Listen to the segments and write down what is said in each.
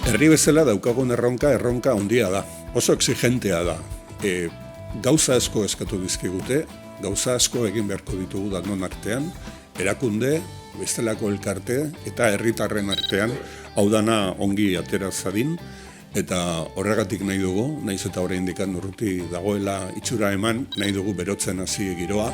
Herri bezala daukagun erronka handia da. Oso exigentea da. Gauza asko eskatu dizkigute, gauza asko egin beharko ditugu danon artean, erakunde, bestelako elkarte eta herritarren artean, hau dana ongi atera zadin, eta horregatik nahi dugu, nahiz eta oraindik urruti dagoela itxura eman, nahi dugu berotzen hasi giroa.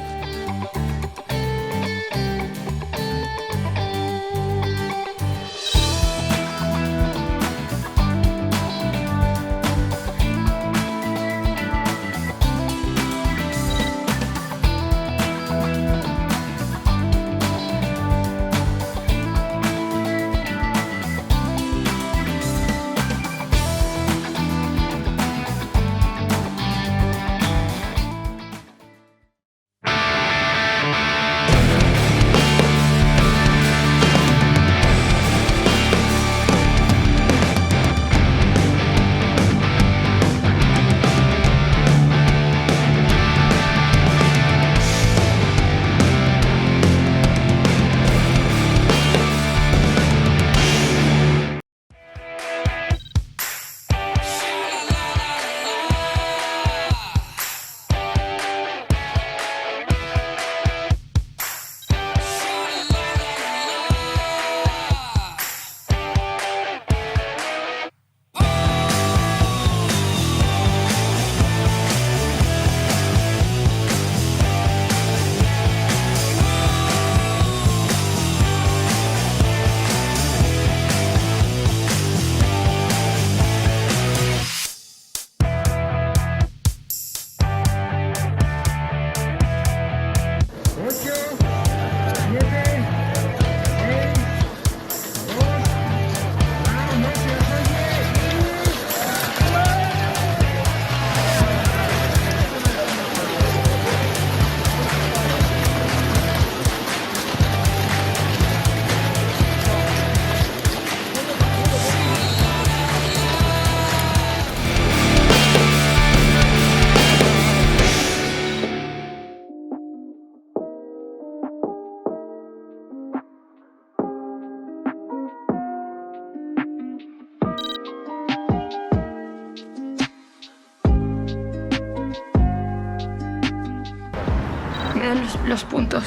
Los puntos.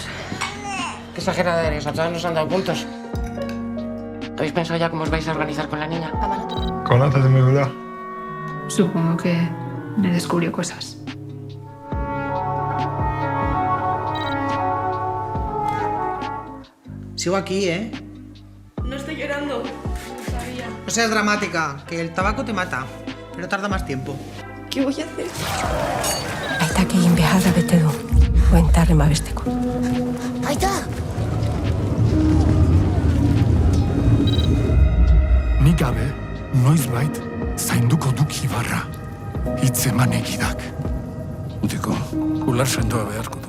Qué exagerada eres, a todas nos han dado puntos. ¿Habéis pensado ya cómo os vais a organizar con la niña? Conoces mi vida. Supongo que me descubrió cosas. Sigo aquí, ¿eh? No estoy llorando. No sabía. No seas dramática, que el tabaco te mata, pero tarda más tiempo. ¿Qué voy a hacer? Aitakein beharra bete du, buentarren babesteko. Aita! Nik gabe, noizbait, zainduko duk Ibarra. Hitz eman egidak. Utiko, ular sendoa beharko du.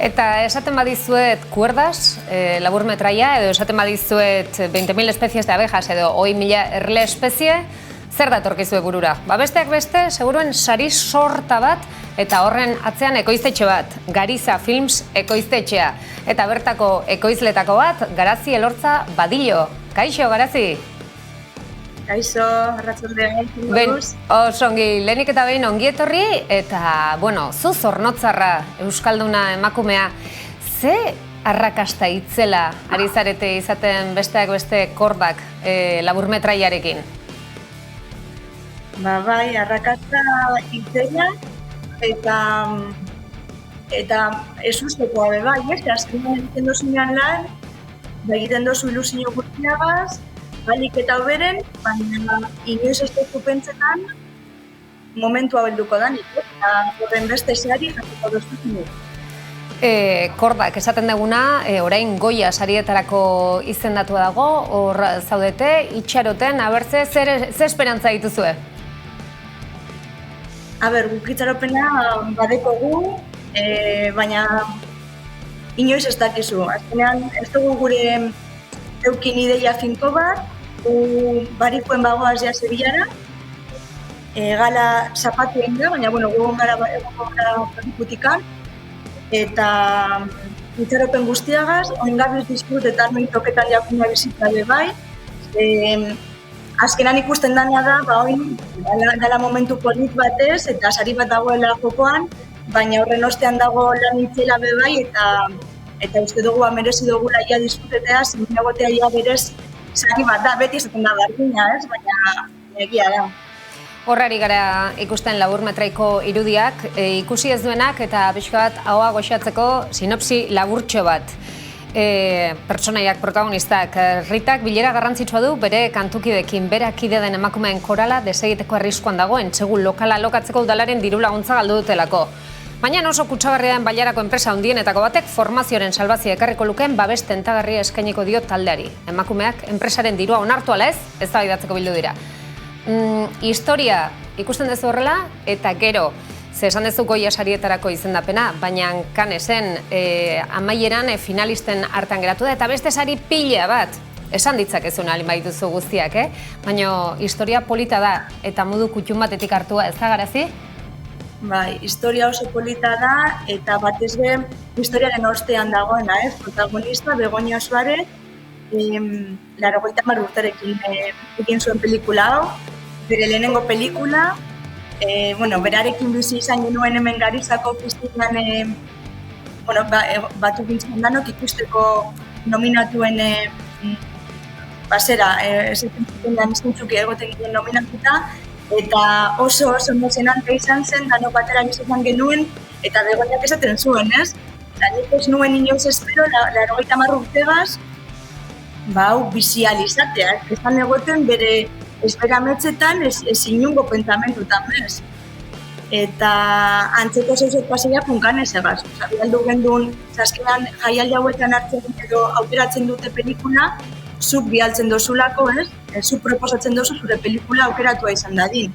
Eta esaten badizuet cuerdas, laburmetraia, edo esaten badizuet 20.000 especies de abejas edo 20.000 erle espezie, zer datorkizue burura? Besteak beste, seguruen sari sorta bat eta horren atzean ekoiztetxe bat, Gariza Films ekoiztetxea. Eta bertako ekoizletako bat, Garazi Elortza Badillo. Kaixo, Garazi? Kaixo, arratsaldean. Osongi, lehenik eta behin ongi etorri, eta, zu zornotzarra, euskalduna emakumea, ze arrakasta itzela ari zarete izaten besteak beste kordak laburmetraiarekin? Bai, arrakasta itzela, eta ez ustekoa bai, azkenean egiten dozunean lan, egiten dozu ilusio guztiagaz, balik eta hoberen, baina inoiz ez dut pentsetan momentua helduko da nik, eta horren beste sari jasoko duzut. Kordak esaten duguna, orain Goya sarietarako izendatua dago, hor zaudete, itxaroten, abertze, ze esperantza dituzue? Guk itxaropena badekogu, baina inoiz ez dakizu. Azkenean, ez dugu gure eukin ideia finko bat, barikuen bagoaz ja Sevillara, gala zapatu egin da, baina gu gara barikutikan, eta itxaropen guztiagaz, oingabiz disfrut eta armei toketan jakuna bizitza bai. Azkenan ikusten dana da, oin dala momentu polit batez eta sari bat dagoela jokoan, baina horren ostean dago lan itzela bai eta uste dugu merezi dugula ia disfrutetea, zininagotea ia berez sari bat da, beti esaten da bardina, ez? Baina egia da. Horrari gara ikusten laburmetraiko irudiak, ikusi ez duenak eta pixka bat ahoa goxatzeko sinopsi laburtxo bat. Pertsonaiak protagonistak, Ritak bilera garrantzitsua du bere kantukidekin, bere akide den emakumeen korala desegiteko arriskuan dago entsegu lokala lokatzeko udalaren diru laguntza galdu dutelako. Baina oso kutsagarria den bailarako enpresa handienetako batek formazioaren salbazia ekarriko lukeen babes tentagarria eskainiko dio taldeari. Emakumeak enpresaren dirua onartu ala ez, eztabaidatzeko bildu dira. Historia ikusten duzu horrela eta gero, ze esan duzu Goya sarietarako izendapena, baina Cannesen amaieran finalisten hartan geratu da eta beste sari pila bat. Esan ditzakezun alin badituzu guztiak, baina historia polita da eta modu kutxun batetik hartua ez da garazi? Bai, historia oso polita da eta batez be historiaren ostean dagoena, protagonista Begoña Suárez, 80 urterekin egin zuen pelikula hau, bere lehenengo pelikula, berarekin bizi izan genuen hemen Garizako festivalan batu gintzen danok ikusteko nominatuen basera, zintzuki egoten ginen nominatuta, eta oso emozionante izan zen, danok batera bizizan genuen, eta Begoñak esaten zuen, ez? Nik ez nuen inoiz espero, 80 urtegaz, hau bizializatea, ezan egoten bere esperametzetan ez inungo pentsamentutan, ez? Eta antzeko zeuzet paseia punkanez egaz. Bialdu gendun, azkenean jaialdi hauetan hartzen edo aukeratzen dute pelikula, zuk bialtzen dozulako, ez? Zuk proposatzen dozu zure pelikula aukeratua izan dadin.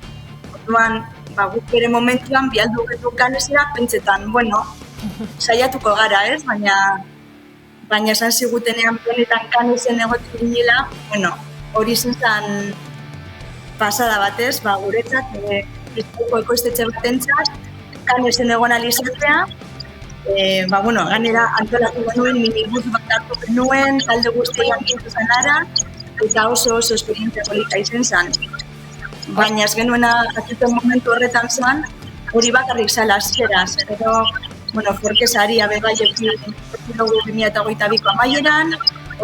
Orduan, guk bere momentuan bialdu gendun kanezera pentsetan, saiatuko gara, ez? Baina esan zigutenean benetan Cannesen egotu ginela, hori zen pasada batez, guretzat, Bizkaiko ekoiztetxe batentzat, Cannesen egon alizatzea, ganera antolatu genuen, minibus bat hartu genuen, talde guztiak gintu zenara, eta oso esperientzia polita izen zen. Baina ez genuena atzuten momentu horretan zen, hori bakarrik zela azkera, zero, Forkesaria bebaiekin dugu 2022ko amaieran,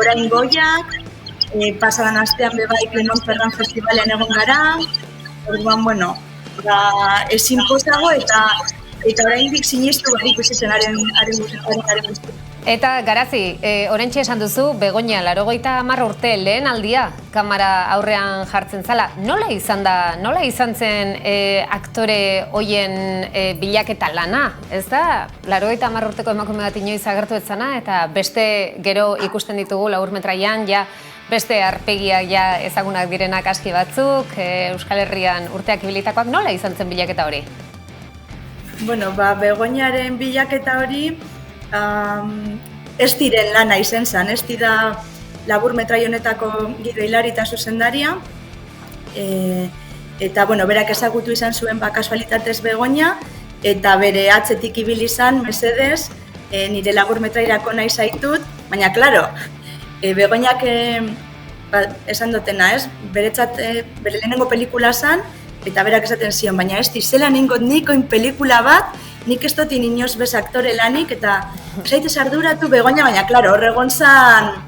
orain Goyak, pasadan astean bebai Clermont Ferrand Festivalean egon gara, orduan, ezin pozago eta oraindik sinistu barik bizitzen haren guzti. Eta Garazi, oraintxe esan duzu, Begoña 80 urte lehen aldia kamera aurrean jartzen zala. Nola izan zen aktore hoien bilaketa lana? Ez da, 80 urteko emakume bat inoiz agertu ez zana, eta beste gero ikusten ditugu laburmetraian, beste arpegiak ezagunak direnak aski batzuk, Euskal Herrian urteak ibilitakoak, nola izan zen bilaketa hori? Begoñaren bilaketa hori, ez diren lana izen zen, ez dira laburmetrai honetako gidoilari eta zuzendaria, eta berak ezagutu izan zuen kasualitatez Begoña, eta bere atzetik ibili izan, mesedez, nire laburmetrairako nahi zaitut, baina, klaro, Begoñak esan dutena, ez? Beretzat, bere lehenengo pelikula zen, eta berak esaten zion, baina ez dizela ningot nikoin pelikula bat, nik ez dutin inoz bez aktore lanik, eta zaitez arduratu Begoña, baina, klaro, horregon zan,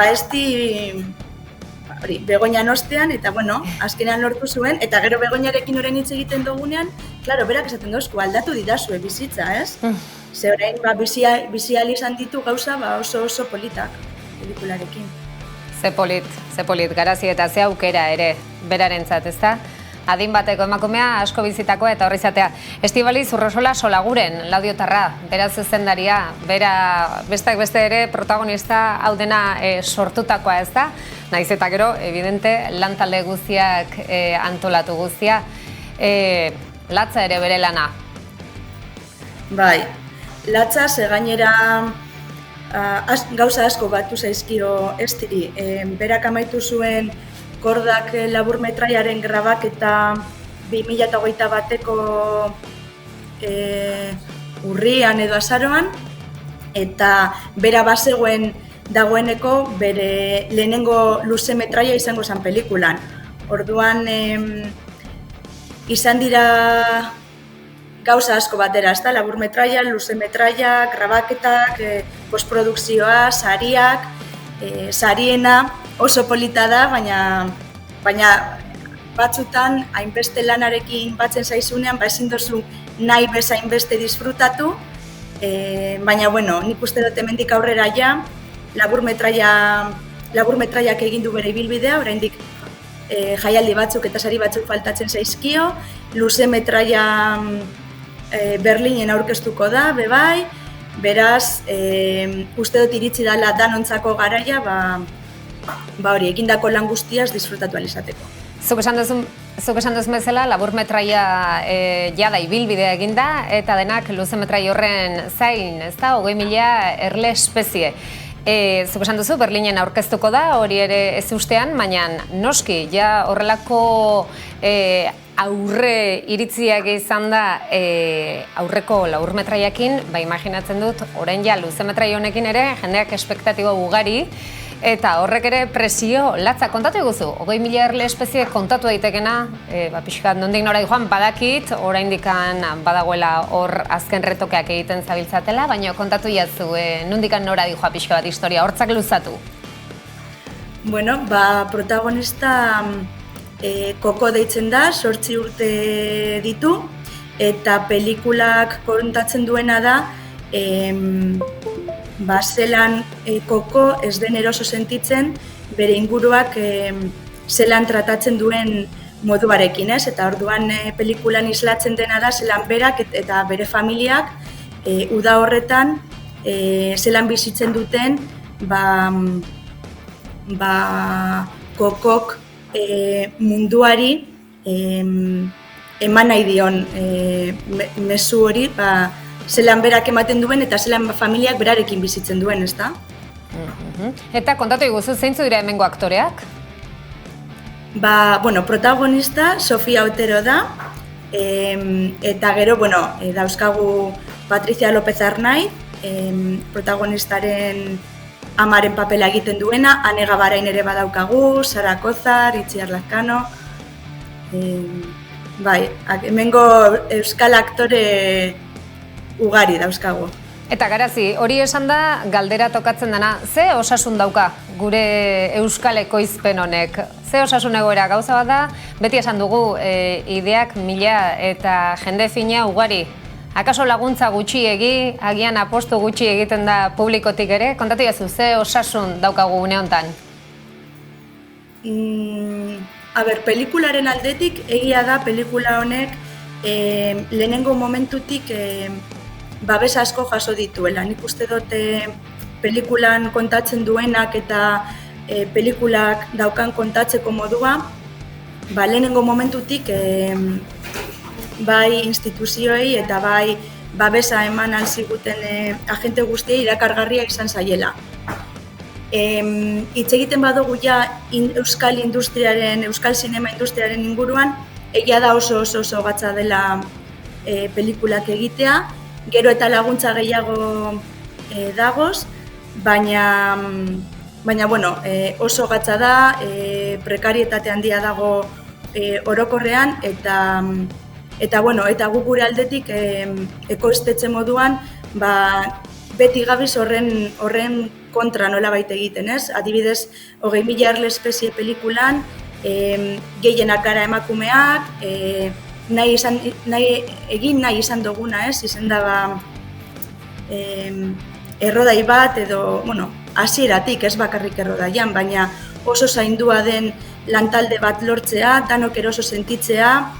ez di, Begoñan ostean, eta, azkenean lortu zuen, eta gero Begoñarekin orain hitz egiten dugunean, klaro, berak esaten dozku, aldatu didazue bizitza, ez? Ze orain, bizial izan ditu gauza oso politak pelikularekin. Ze polit, garazi eta ze aukera ere berarentzat, ezta? Adin bateko emakumea, asko bizitako eta horri izatea. Estibaliz Urrosola Solaguren, Laudiotarra, bera zuzendaria, bera besteak beste ere protagonista hau dena sortutakoa, ez da? Naiz eta gero, evidente, lantalde guztiak antolatu guztia. Latza ere bere lana. Bai, latza ze gainera gauza asko batu zaizkio estiri. Berak amaitu zuen Kordak laburmetraiaren grabaketa 2021 bateko urrian edo azaroan, eta bera bazegoen dagoeneko bere lehenengo luze metraia izango zen pelikulan. Orduan izan dira gauza asko batera, ez da? Laburmetraia, luze metraia, grabaketak, postprodukzioa, sariak, sariena oso polita da, baina batzutan hainbeste lanarekin batzen zaizunean, ezin dozu nahi bezain beste disfrutatu, baina nik uste dut hemendik aurrera ja, laburmetraiak egin du bere ibilbidea, oraindik jaialdi batzuk eta sari batzuk faltatzen zaizkio, luze metraia Berlinen aurkeztuko da, bebai, beraz, uste dut iritsi dela danontzako garaia, hori, egindako lan guztiaz disfrutatu alizateko. Zuk esan duzun bezala, laburmetraia jada ibilbidea eginda, eta denak luzemetrai horren zain, ez da, 20.000 erle espezie. Zuk esan duzu, Berlinen aurkeztuko da, hori ere ez ustean, baina noski, ja horrelako aurre iritziak izan da aurreko laburmetraiakin, imaginatzen dut, orain ja luzemetrai honekin ere, jendeak espektatibo ugari, eta horrek ere presio latza kontatu eguzu, 20.000 erle espezie kontatu daitekena, pixkat nondik nora joan badakit, oraindikan badagoela hor azken retokeak egiten zabiltzatela, baina kontatu jatzu, nondikan nora joa pixka bat historia, hortzak luzatu? Bueno, protagonista Koko deitzen da, 8 urte ditu, eta pelikulak kontatzen duena da, zelan Koko ez den eroso sentitzen bere inguruak zelan tratatzen duen moduarekin, ez? Eta orduan pelikulan islatzen dena da zelan berak eta bere familiak uda horretan zelan bizitzen duten Kokok munduari eman nahi dion mezu hori, zelan berak ematen duen eta zelan familiak berarekin bizitzen duen, ez da? Eta kontatu iguzu, zeintzu dira hemengo aktoreak? Protagonista Sofia Otero da, eta gero, dauzkagu Patricia López Arnaiz, protagonistaren amaren papela egiten duena, Ane Gabarain ere badaukagu, Sara Kozar, Itziar Lazkano, hemengo euskal aktore ugari dauzkagu. Eta garazi, hori esan da galdera tokatzen dena, ze osasun dauka gure euskal ekoizpen honek? Ze osasun egoera gauza bat da, beti esan dugu ideak mila eta jende fina ugari. Akaso laguntza gutxiegi, agian apostu gutxi egiten da publikotik ere? Kontatu jazu, ze osasun daukagu une honetan? Pelikularen aldetik, egia da pelikula honek lehenengo momentutik babes asko jaso dituela. Nik uste dut pelikulan kontatzen duenak eta pelikulak daukan kontatzeko modua, lehenengo momentutik bai instituzioei eta bai babesa eman alziguten agente guztiei irakargarria izan zaiela. Hitz egiten badugu ja euskal industriaren, euskal sinema industriaren inguruan, egia da oso gatza dela pelikulak egitea, gero eta laguntza gehiago dagoz, baina oso gatza da, prekarietate handia dago orokorrean, eta guk gure aldetik ekoiztetxe moduan beti gabiz horren kontra nolabait egiten, ez? Adibidez, 20.000 erle espezie pelikulan, gehienak gara emakumeak, egin nahi izan duguna, ez? Izen da errodai bat edo, hasieratik ez bakarrik errodaian, baina oso zaindua den lantalde bat lortzea, danok eroso sentitzea,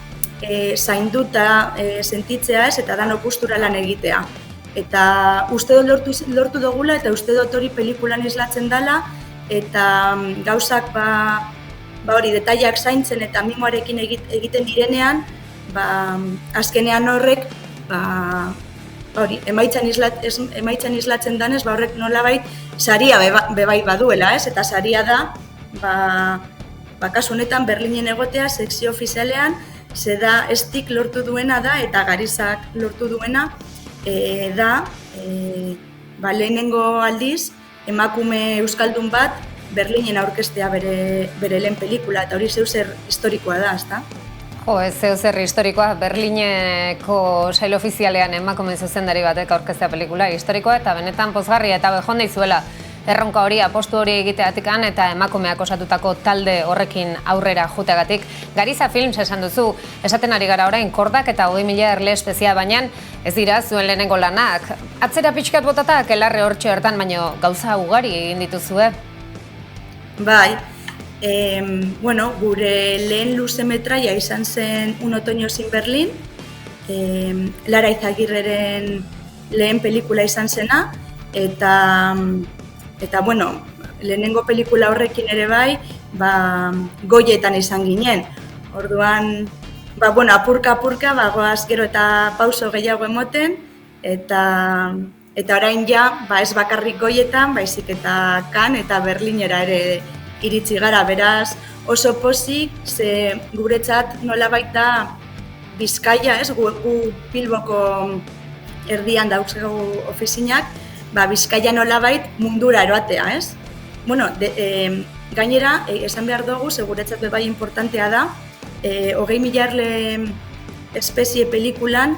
zainduta sentitzea ez, eta danok gustura lan egitea. Eta uste dut lortu dugula, eta uste dut hori pelikulan islatzen dela, eta gauzak hori detaileak zaintzen eta mimoarekin egiten direnean, azkenean horrek hori, emaitzan islatzen danez, horrek nolabait saria bebai baduela, ez? Eta saria da, kasu honetan Berlinen egotea sekzio ofizialean, da estik lortu duena da, eta Garizak lortu duena da, lehenengo aldiz, emakume euskaldun bat Berlinen aurkeztea bere lehen pelikula, eta hori zeuzer historikoa da, ezta? Jo, ez zeuzer historikoa, Berlineko sail ofizialean emakume zuzendari batek aurkeztea pelikula historikoa, eta benetan pozgarria eta bejonda izuela erronka hori, apostu hori egiteatikan eta emakumeak osatutako talde horrekin aurrera juteagatik. Gariza Films esan duzu, esaten ari gara orain kordak eta 20.000 erle espezia, baina ez dira zuen lehenengo lanak. Atzera pixkat botatak elarre hortxe hartan, baina gauza ugari egin dituzue. Bai, gure lehen luze metraia izan zen Un otoño sin Berlin, Lara Izagirreren lehen pelikula izan zena, eta lehenengo pelikula horrekin ere bai, goietan izan ginen. Orduan, apurka-apurka, goaz gero eta pauso gehiago emoten, eta orain ja, ez bakarrik goietan, baizik eta Kan eta Berlinera ere iritsi gara, beraz oso pozik, ze guretzat nolabait da Bizkaia, ez, gu Bilboko erdian dauzkagu ofizinak, Bizkaia nolabait mundura eroatea, ez? Gainera, esan behar dugu, seguretzat bebai importantea da, 20.000 erle espezie pelikulan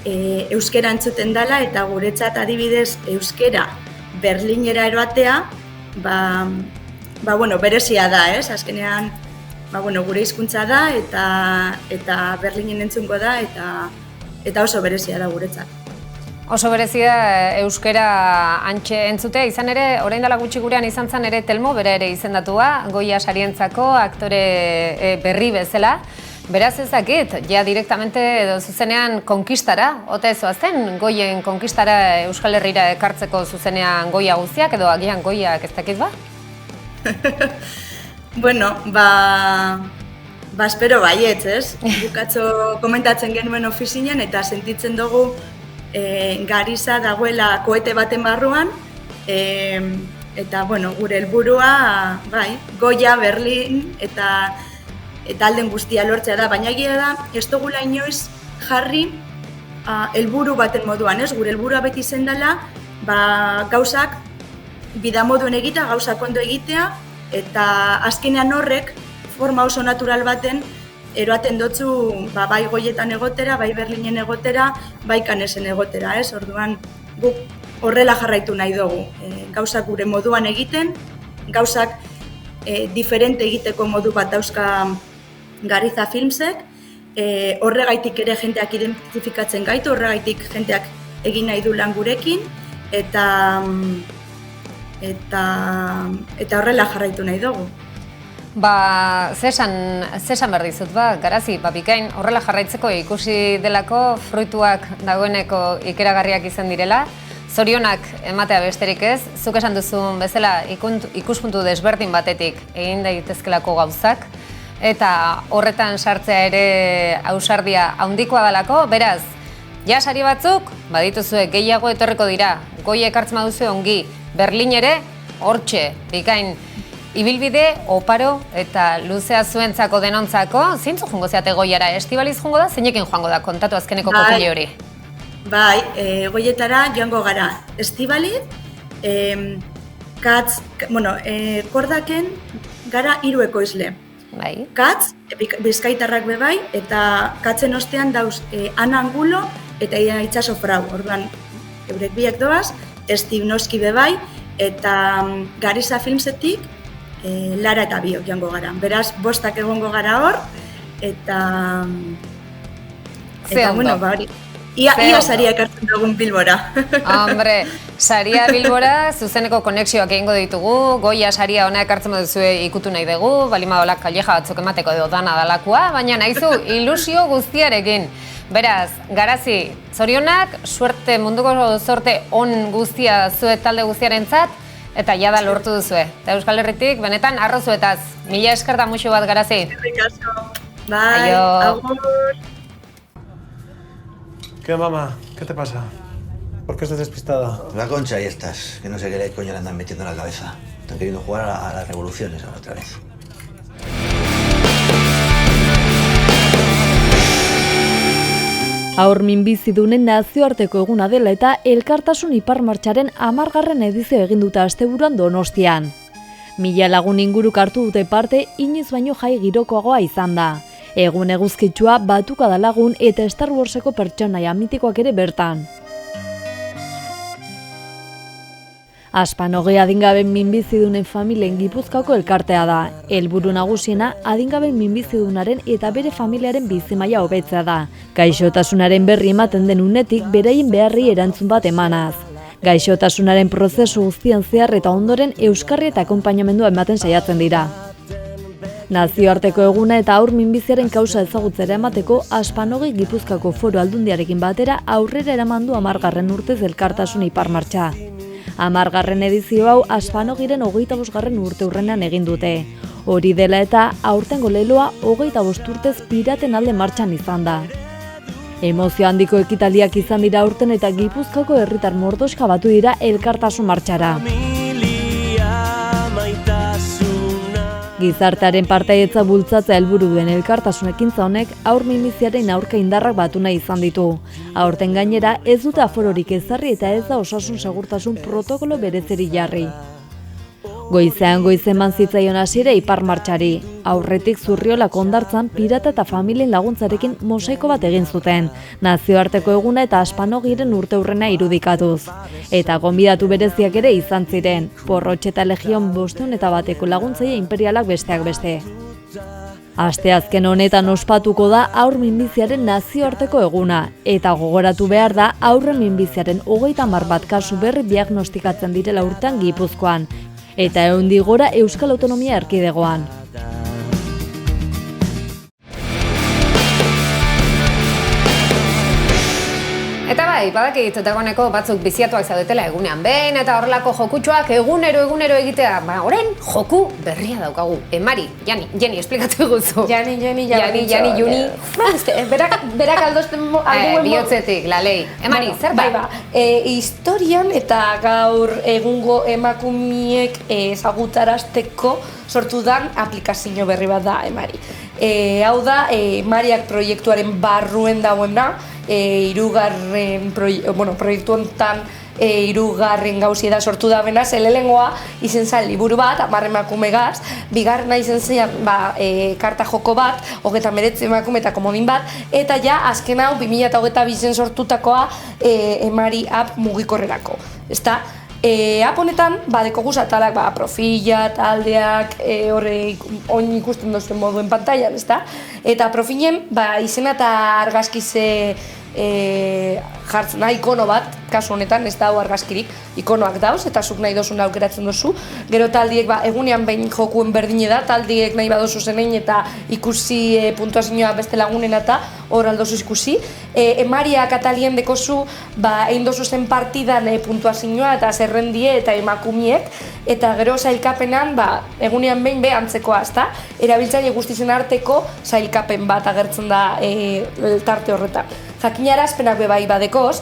euskera entzuten dela, eta guretzat adibidez euskera Berlinera eroatea, berezia da, ez? Azkenean, gure hizkuntza da, eta Berlinen entzungo da, eta oso berezia da guretzat. Oso berezia euskera antxe entzutea, izan ere, orain dela gutxi gurean izan zen ere Telmo, bera ere izendatua, Goya sarientzako aktore berri bezala. Beraz ezakit, ja direktamente edo zuzenean konkistara, ote zoazten Goyen konkistara Euskal Herrira ekartzeko zuzenean Goya guztiak, edo agian Goyak ez dakit ba? Espero baietz, ez? Bukatzo komentatzen genuen ofizinan eta sentitzen dugu Gariza dagoela koete baten barruan, eta gure helburua Goya, Berlin eta alden guztia lortzea da, baina egia da, ez dugula inoiz jarri helburu baten moduan, ez? Gure helburua beti zen dela, gauzak bidamoduen egitea, gauzak ondo egitea, eta azkenean horrek forma oso natural baten eroaten dotzu bai Goietan egotera, bai Berlinen egotera, bai Canesen egotera, ez? Orduan guk horrela jarraitu nahi dugu, gauzak gure moduan egiten, gauzak diferente egiteko modu bat dauzka Gariza Filmsek, horregaitik ere jenteak identifikatzen gaitu, horregaitik jenteak egin nahi du lan gurekin, eta horrela jarraitu nahi dugu. Zesan behar dizut, Garazi, bikain horrela jarraitzeko ikusi delako fruituak dagoeneko ikeragarriak izan direla, zorionak ematea besterik ez, zuk esan duzun bezala ikuspuntu desberdin batetik egin daitezkelako gauzak, eta horretan sartzea ere ausardia handikoa dalako, beraz, ja sari batzuk, badituzue gehiago etorriko dira, Goia ekartzen baduzu ongi, Berlin ere, hortxe, bikain, ibilbide, oparo eta luzea zuentzako denontzako, zintzu joango zeate Goiara, estibaliz joango da, zeinekin joango da, kontatu azkeneko kokile hori? Bai, Goietara joango gara, estibaliz, kordaken gara 3 ekoizle. Katz, Bizkaitarrak bebai, eta Katzen ostean dauz Ana Angulo eta Itxaso Frau, orduan eurek biak doaz, Steve Noski bebai, eta Gariza Filmsetik Lara eta Biok joango gara. Beraz, 5 egongo gara hor, eta hori. Ia saria ekartzen dugun Bilbora. Hombre, saria Bilbora, zuzeneko konexioak egingo ditugu, Goia saria ona ekartzen baduzue ikutu nahi dugu, balimadolak kalleja batzuk emateko edo dana dalakoa, baina nahizu ilusio guztiarekin. Beraz, Garazi, zorionak, munduko sorte on guztia zuet talde guztiarentzat, eta jada lortu duzue. Eta Euskal Herritik, benetan, arrozuetaz. Mila esker da muxu bat, Garazi. Bai, agur. ¿Qué, mamá? ¿Qué te pasa? ¿Por qué estás despistada? La Concha y estas, que no sé qué coño le andan metiendo en la cabeza. Están queriendo jugar a las revoluciones ahora otra vez. Haur minbizidunen nazioarteko eguna dela eta Elkartasun Iparmartxaren 10. edizio egin dute asteburuan Donostian. 1000 lagun inguruk hartu dute parte, inoiz baino jai girokoagoa izan da. Egun eguzkitsua Batuka da lagun eta Star Warseko pertsonaia mitikoak ere bertan. Aspanogi adingaben minbizidunen familien Gipuzkoako elkartea da. Helburu nagusiena adingaben minbizidunaren eta bere familiaren bizimaila hobetzea da. Gaixotasunaren berri ematen den unetik beraien beharri erantzun bat emanaz. Gaixotasunaren prozesu guztian zehar eta ondoren euskarri eta akonpainamendua ematen saiatzen dira. Nazioarteko eguna eta haur minbiziaren kausa ezagutzera emateko Aspanogi Gipuzkoako Foru Aldundiarekin batera aurrera eraman du 10. urtez Elkartasun Iparmartxa. 10. edizio hau Aspanogiren 25. urteurrenean egin dute. Hori dela eta aurtengo leloa 25 urtez piraten alde martxan izan da. Emozio handiko ekitaldiak izan dira aurten eta Gipuzkoako herritar mordoska batu dira Elkartasun martxara. Gizartearen partaietza bultzatzea helburu duen Elkartasun ekintza honek haur minbiziaren aurka indarrak batu nahi izan ditu. Aurten gainera ez dute afororik ezarri eta ez da osasun segurtasun protokolo berezeri jarri. Goizean eman zitzaion hasiera Iparmartxari. Aurretik Zurriolako hondartzan pirata eta familien laguntzarekin mosaiko bat egin zuten, nazioarteko eguna eta Aspanogiren urteurrena irudikatuz. Eta gonbidatu bereziak ere izan ziren, Porrotx eta Legion 501 laguntzaile inperialak besteak beste. Asteazken honetan ospatuko da haur minbiziaren nazioarteko eguna, eta gogoratu behar da haurren minbiziaren 30 bat kasu berri diagnostikatzen direla urtean Gipuzkoan, eta 100 gora Euskal Autonomia Erkidegoan. Eta bai, badakit dagoeneko batzuk biziatuak zaudetela egunean behin eta horrelako jokutxoak egunero egitea. Ba, orain joku berria daukagu. Mari, Jani, esplikatu guzu. Jani, Juni. Berak aldosten alduen... Bihotzetik, lalei. Mari, zer da? Bai, historian eta gaur egungo emakumiek ezagutarazteko sortu dan aplikazio berri bat da, Mari. Hau da, Mariak proiektuaren barruen dagoena, proiektu honetan hirugarren gauzi da sortu da benaz, lehenengoa izen zen liburu bat, 10 emakumegaz, bigarrena izen zen karta joko bat, 39 emakume eta komodin bat, eta ja azken hau 2022 sortutakoa Mari app mugikorrerako. Ezta? App honetan, badeko guzatalak, profila, taldeak, oin ikusten duzuen moduen pantailan, ezta? Eta profilen, izena eta argazkize jartzen da, ikono bat, kasu honetan, ez dago argazkirik, ikonoak dauz, eta zuk nahi dozun aukeratzen duzu. Gero taldiek, egunean behin jokuen berdine da, taldiek nahi badozu zenein eta ikusi puntuazioa beste lagunen eta hor aldozuz ikusi. Maria katalien dekozu, egin dozu zen partidan puntuazioa eta zerrendie eta emakumiek, eta gero sailkapenan, egunean behin antzekoa, ezta? Erabiltzaile guztizen arteko sailkapen bat agertzen da tarte horretan. Jakinarazpenak bebai badekoz,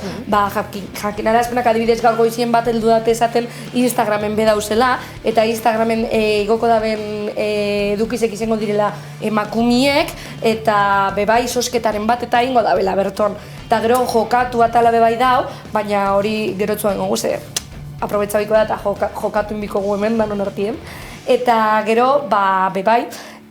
jakinarazpenak adibidez gaur goizien bat heldu date esaten Instagramen bedauzela, eta Instagramen igoko daben edukizek izango direla emakumiek, eta bebai sosketaren bat eta ingo dabela berton. Eta gero jokatu atala bebai dau, baina hori gerotzuan gogu ze aprobetxabiko da eta jokatu inbiko gu hemen danon artien. Eta gero, bebai,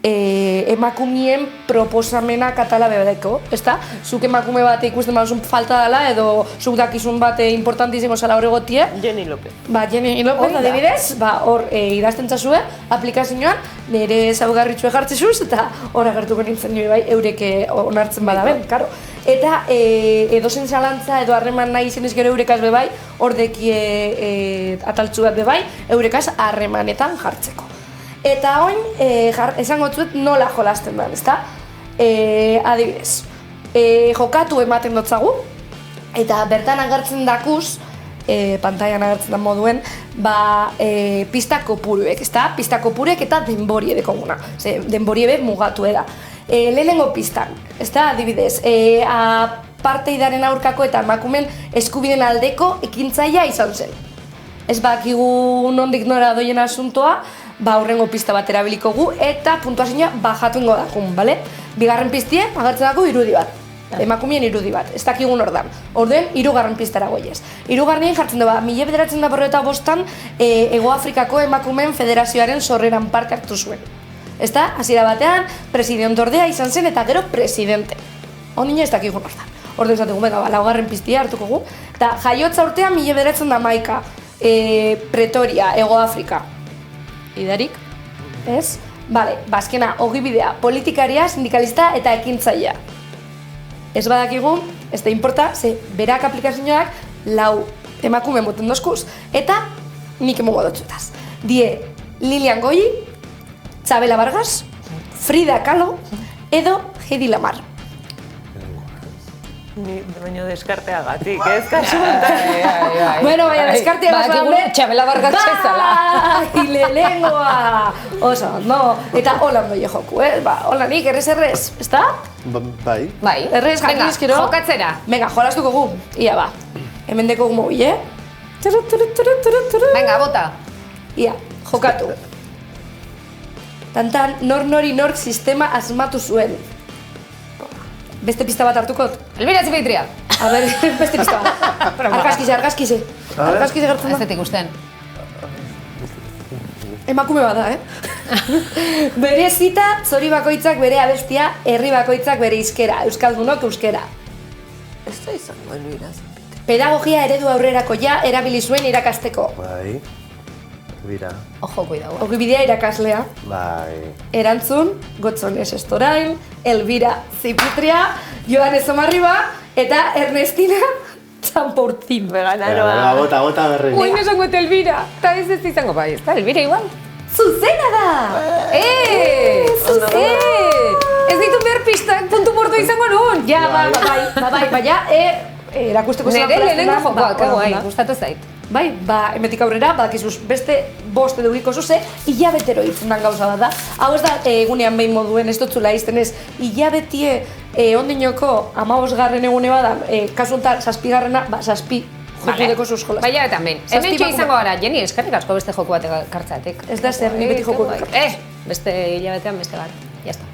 emakumeen proposamena katala bebedeko, ezta? Zuk emakume bat ikusten baduzun falta dela, edo zuk dakizun bat importantizimo zala hor egotie. Jenny López. Jenny López, adibidez, hor idazten txasue, aplikazioan, nire zaugarritxue jartzezuz, eta hor agertuko nintzen nire bai, eurek onartzen badaben, karo. Eta edozen zalantza edo harreman nahi izenez gero eurekaz bebai, hor dekie ataltzu bat bebai, eurekaz harremanetan jartzeko. Eta oin, esango zuet nola jolasten da, ezta? Adibidez, jokatu ematen dotzagu, eta bertan agertzen dakuz, pantailan agertzen da moduen, pista kopuruek, ezta? Pista kopuruek eta denborie dekoguna, denborie be mugatu da. Lehenengo pistan, ezta? Adibidez, apartheidaren aurkako eta emakumeen eskubideen aldeko ekintzaia izan zen. Ez bakigu nondik nora doien asuntoa, hurrengo pista bat erabiliko gu eta puntuazioa bajatu ingo dakun, bale? Bigarren pistie, agertzen dago irudi bat, emakumeen irudi bat, ez dakigun ordan. Orduen, 3. pistara goiez. 3. jartzen da, 1995an Hego Afrikako Emakumeen Federazioaren sorreran parte hartu zuen. Ezta, hasiera batean, presidentordea izan zen eta gero presidente. Ondina ez dakigun ordan. Orduen esategu, 4. pistia hartuko gu. Eta jaiotza urtean 1911 Pretoria, Hego Afrika. Idarik, ez? Bale, azkena, ogibidea, politikaria, sindikalista eta ekintzailea. Ez badakigu, ez da importa, ze berak aplikazioak 4 emakume moten dozkuz, eta nik emongo dutxutaz. Die, Lilian Goyi, Txabela Vargas, Frida Kahlo, edo Heidi Lamar. Ni baino deskarteagatik, ez kasu honetan. Bueno, baina deskarteagaz baude. Txabela Vargas txezala. Lehenengoa. Oso, no. Eta holan doi joku, holan nik, errez, ezta? Bai. Bai. Errez, Venga, jakizkero. jokatzera. Venga, jolastuko gu. Ia ba. Hemen deko gu mobil, Venga, bota. Ia, jokatu. Tantan, nori nork sistema asmatu zuen. Beste pista bat hartukot? Elbira Zipitria. A ber, beste pista bat. Argazkize. Argazkize gertzen da. Ez detik usten. Emakume bada, Bere zita, zori bakoitzak bere abestia, herri bakoitzak bere hizkera, euskaldunok euskera. Ez da izango Elbira Zipitria. Pedagogia eredu aurrerakoia erabili zuen irakasteko. Bai. Elbira. Ojo, kuidago. Ogibidea irakaslea. Bai. Erantzun, Gotzones Estorain, Elbira Zipitria, Joanes Omarriba eta Ernestina Txamportzin. Veganaroa. Bota berri. Uy, no esango eta Elbira. Eta ez izango bai, ez da, Elbira igual. Zuzena da! Ez ditu behar pistak puntu portu izango nun. Ja, baina, erakusteko zela nire lehenengo jokoak, guai, gustatu zait. Bai, emetik aurrera, badakizuz beste bost edo uriko zuze, hilabetero itzunan gauza bat da. Hau ez da, egunean behin moduen, ez dutzula izten ez, hilabetie ondinoko 15. egune badan, kasuntan, 7. zazpi joku deko zuz jolaz. Baina eta hemen, hemen izango gara, Jenny, eskerrik asko beste joku bat kartzatik. Ez da zer, beti joku bat. Beste hilabetean beste bat, jazta.